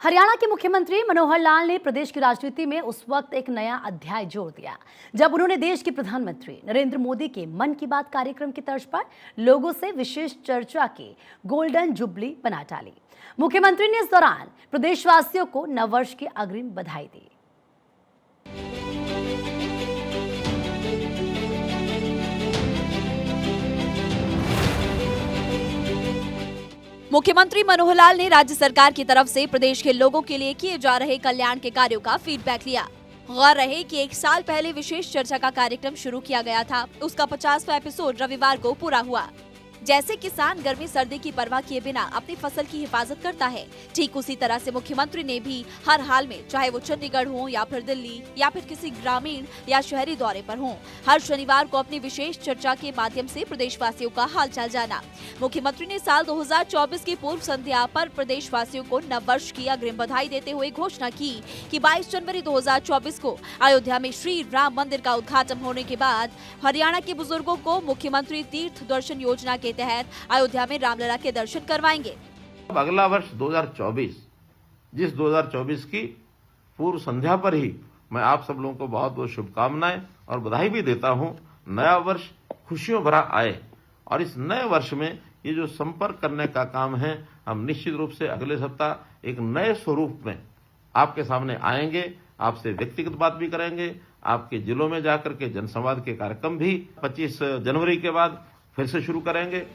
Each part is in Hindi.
हरियाणा के मुख्यमंत्री मनोहर लाल ने प्रदेश की राजनीति में उस वक्त एक नया अध्याय जोड़ दिया जब उन्होंने देश के प्रधानमंत्री नरेंद्र मोदी के मन की बात कार्यक्रम की तर्ज पर लोगों से विशेष चर्चा की गोल्डन जुबली बना डाली। मुख्यमंत्री ने इस दौरान प्रदेशवासियों को नववर्ष की अग्रिम बधाई दी। मुख्यमंत्री मनोहर लाल ने राज्य सरकार की तरफ से प्रदेश के लोगों के लिए किए जा रहे कल्याण के कार्यों का फीडबैक लिया। गौर रहे कि 1 साल पहले विशेष चर्चा का कार्यक्रम शुरू किया गया था, उसका 50वां एपिसोड रविवार को पूरा हुआ। जैसे किसान गर्मी सर्दी की परवाह किए बिना अपनी फसल की हिफाजत करता है, ठीक उसी तरह से मुख्यमंत्री ने भी हर हाल में, चाहे वो चंडीगढ़ हो या फिर दिल्ली या फिर किसी ग्रामीण या शहरी दौरे पर हो, हर शनिवार को अपनी विशेष चर्चा के माध्यम से प्रदेशवासियों का हालचाल जाना। मुख्यमंत्री ने साल 2024 की पूर्व संध्या पर प्रदेशवासियों को नववर्ष की अग्रिम बधाई देते हुए घोषणा की कि 22 जनवरी 2024 को अयोध्या में श्री राम मंदिर का उद्घाटन होने के बाद हरियाणा के बुजुर्गों को मुख्यमंत्री तीर्थ दर्शन योजना के तहत अयोध्या में रामलला के दर्शन करवाएंगे। अगला वर्ष 2024, जिस 2024 की पूर्व संध्या पर ही मैं आप सब लोगों को बहुत बहुत शुभकामनाएं और बधाई भी देता हूं। नया वर्ष खुशियों भरा आए और इस नए वर्ष में ये जो संपर्क करने का काम है, हम निश्चित रूप से अगले सप्ताह एक नए स्वरूप में आपके सामने आएंगे, आपसे व्यक्तिगत बात भी करेंगे, आपके जिलों में जाकर के जनसंवाद के कार्यक्रम भी 25 जनवरी के बाद फिर से शुरू करेंगे।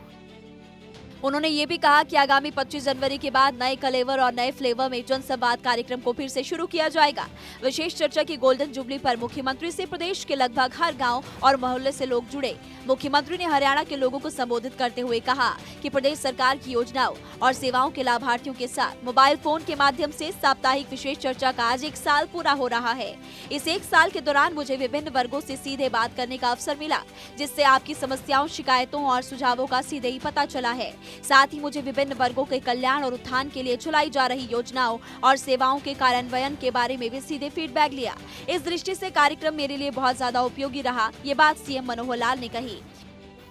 उन्होंने ये भी कहा कि आगामी 25 जनवरी के बाद नए कलेवर और नए फ्लेवर में जनसंवाद कार्यक्रम को फिर से शुरू किया जाएगा। विशेष चर्चा की गोल्डन जुबली पर मुख्यमंत्री से प्रदेश के लगभग हर गांव और मोहल्ले से लोग जुड़े। मुख्यमंत्री ने हरियाणा के लोगों को संबोधित करते हुए कहा कि प्रदेश सरकार की योजनाओं और सेवाओं के लाभार्थियों के साथ मोबाइल फोन के माध्यम से साप्ताहिक विशेष चर्चा का आज 1 साल पूरा हो रहा है। इस 1 साल के दौरान मुझे विभिन्न वर्गों से सीधे बात करने का अवसर मिला, जिससे आपकी समस्याओं, शिकायतों और सुझावों का सीधे ही पता चला है। साथ ही मुझे विभिन्न वर्गों के कल्याण और उत्थान के लिए चलाई जा रही योजनाओं और सेवाओं के कार्यान्वयन के बारे में भी सीधे फीडबैक लिया। इस दृष्टि से कार्यक्रम मेरे लिए बहुत ज्यादा उपयोगी रहा, ये बात सीएम मनोहर लाल ने कही।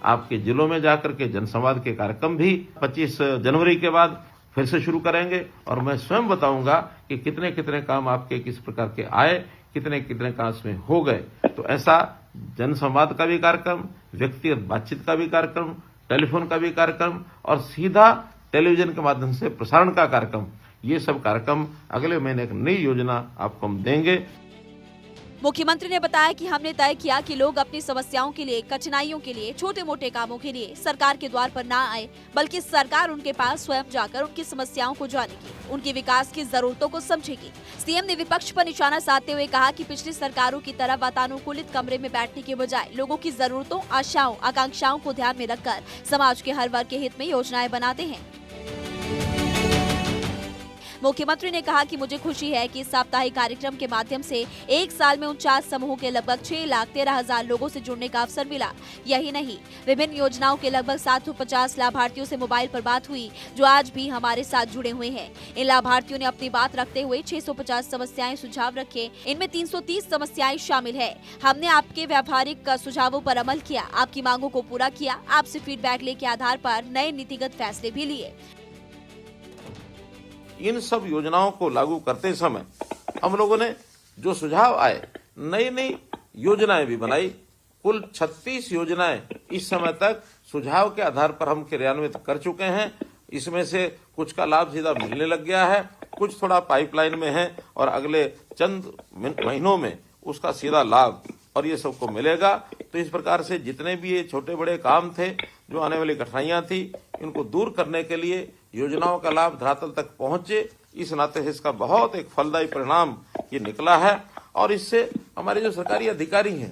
आपके जिलों में जाकर के जनसंवाद के कार्यक्रम भी 25 जनवरी के बाद फिर से शुरू करेंगे और मैं स्वयं बताऊंगा कि कितने कितने काम आपके किस प्रकार के आए, कितने कितने काम इसमें हो गए। तो ऐसा जनसंवाद का भी कार्यक्रम, व्यक्तिगत बातचीत का भी कार्यक्रम, टेलीफोन का भी कार्यक्रम और सीधा टेलीविजन के माध्यम से प्रसारण का कार्यक्रम, ये सब कार्यक्रम अगले महीने एक नई योजना आपको हम देंगे। मुख्यमंत्री ने बताया कि हमने तय किया कि लोग अपनी समस्याओं के लिए, कठिनाइयों के लिए, छोटे मोटे कामों के लिए सरकार के द्वार पर ना आए, बल्कि सरकार उनके पास स्वयं जाकर उनकी समस्याओं को जानेगी, उनके विकास की जरूरतों को समझेगी। सीएम ने विपक्ष पर निशाना साधते हुए कहा कि पिछली सरकारों की तरह वातानुकूलित कमरे में बैठने के बजाय लोगों की जरूरतों, आशाओं, आकांक्षाओं को ध्यान में रखकर समाज के हर वर्ग के हित में योजनाएं बनाते हैं। मुख्यमंत्री ने कहा कि मुझे खुशी है कि इस साप्ताहिक कार्यक्रम के माध्यम से 1 साल में 49 समूह के लगभग 6,13,000 लोगों से जुड़ने का अवसर मिला। यही नहीं, विभिन्न योजनाओं के लगभग 750 लाभार्थियों से मोबाइल पर बात हुई, जो आज भी हमारे साथ जुड़े हुए हैं। इन लाभार्थियों ने अपनी बात रखते हुए 650 समस्याएं, सुझाव रखे। इनमें 330 समस्याएं शामिल है। हमने आपके व्यावहारिक सुझावों पर अमल किया, आपकी मांगों को पूरा किया, आपसे फीडबैक लेके आधार पर नए नीतिगत फैसले भी लिए। इन सब योजनाओं को लागू करते समय हम लोगों ने जो सुझाव आए, नई नई योजनाएं भी बनाई। कुल 36 योजनाएं इस समय तक सुझाव के आधार पर हम क्रियान्वित कर चुके हैं। इसमें से कुछ का लाभ सीधा मिलने लग गया है, कुछ थोड़ा पाइपलाइन में है और अगले चंद महीनों में उसका सीधा लाभ और ये सबको मिलेगा। तो इस प्रकार से जितने भी ये छोटे बड़े काम थे, जो आने वाली कठिनाइयां थी, इनको दूर करने के लिए योजनाओं का लाभ धरातल तक पहुंचे। इस नाते से इसका बहुत एक फलदायी परिणाम ये निकला है और इससे हमारे जो सरकारी अधिकारी हैं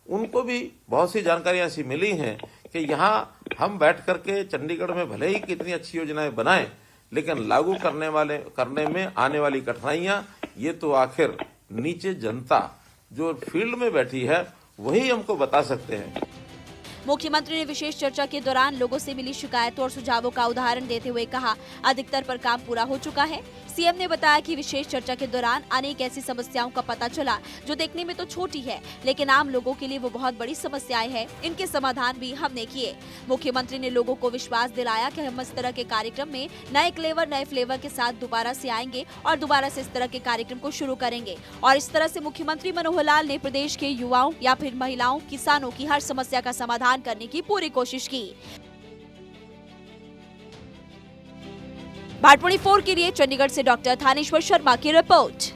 उनको भी बहुत सी जानकारियां ऐसी मिली हैं कि यहाँ हम बैठ करके चंडीगढ़ में भले ही कितनी अच्छी योजनाएं बनाएं, लेकिन लागू करने में आने वाली कठिनाइयां ये तो आखिर नीचे जनता जो फील्ड में बैठी है वही हमको बता सकते हैं। मुख्यमंत्री ने विशेष चर्चा के दौरान लोगों से मिली शिकायतों और सुझावों का उदाहरण देते हुए कहा, अधिकतर पर काम पूरा हो चुका है। सीएम ने बताया कि विशेष चर्चा के दौरान अनेक ऐसी समस्याओं का पता चला जो देखने में तो छोटी है, लेकिन आम लोगों के लिए वो बहुत बड़ी समस्याएं हैं। इनके समाधान भी हमने किए। मुख्यमंत्री ने लोगों को विश्वास दिलाया कि हम इस तरह के कार्यक्रम में नए फ्लेवर के साथ दोबारा से आएंगे और दोबारा से इस तरह के कार्यक्रम को शुरू करेंगे। और इस तरह से मुख्यमंत्री मनोहर लाल ने प्रदेश के युवाओं या फिर महिलाओं, किसानों की हर समस्या का समाधान करने की पूरी कोशिश की। भारत 24 के लिए चंडीगढ़ से डॉक्टर थानेश्वर शर्मा की रिपोर्ट।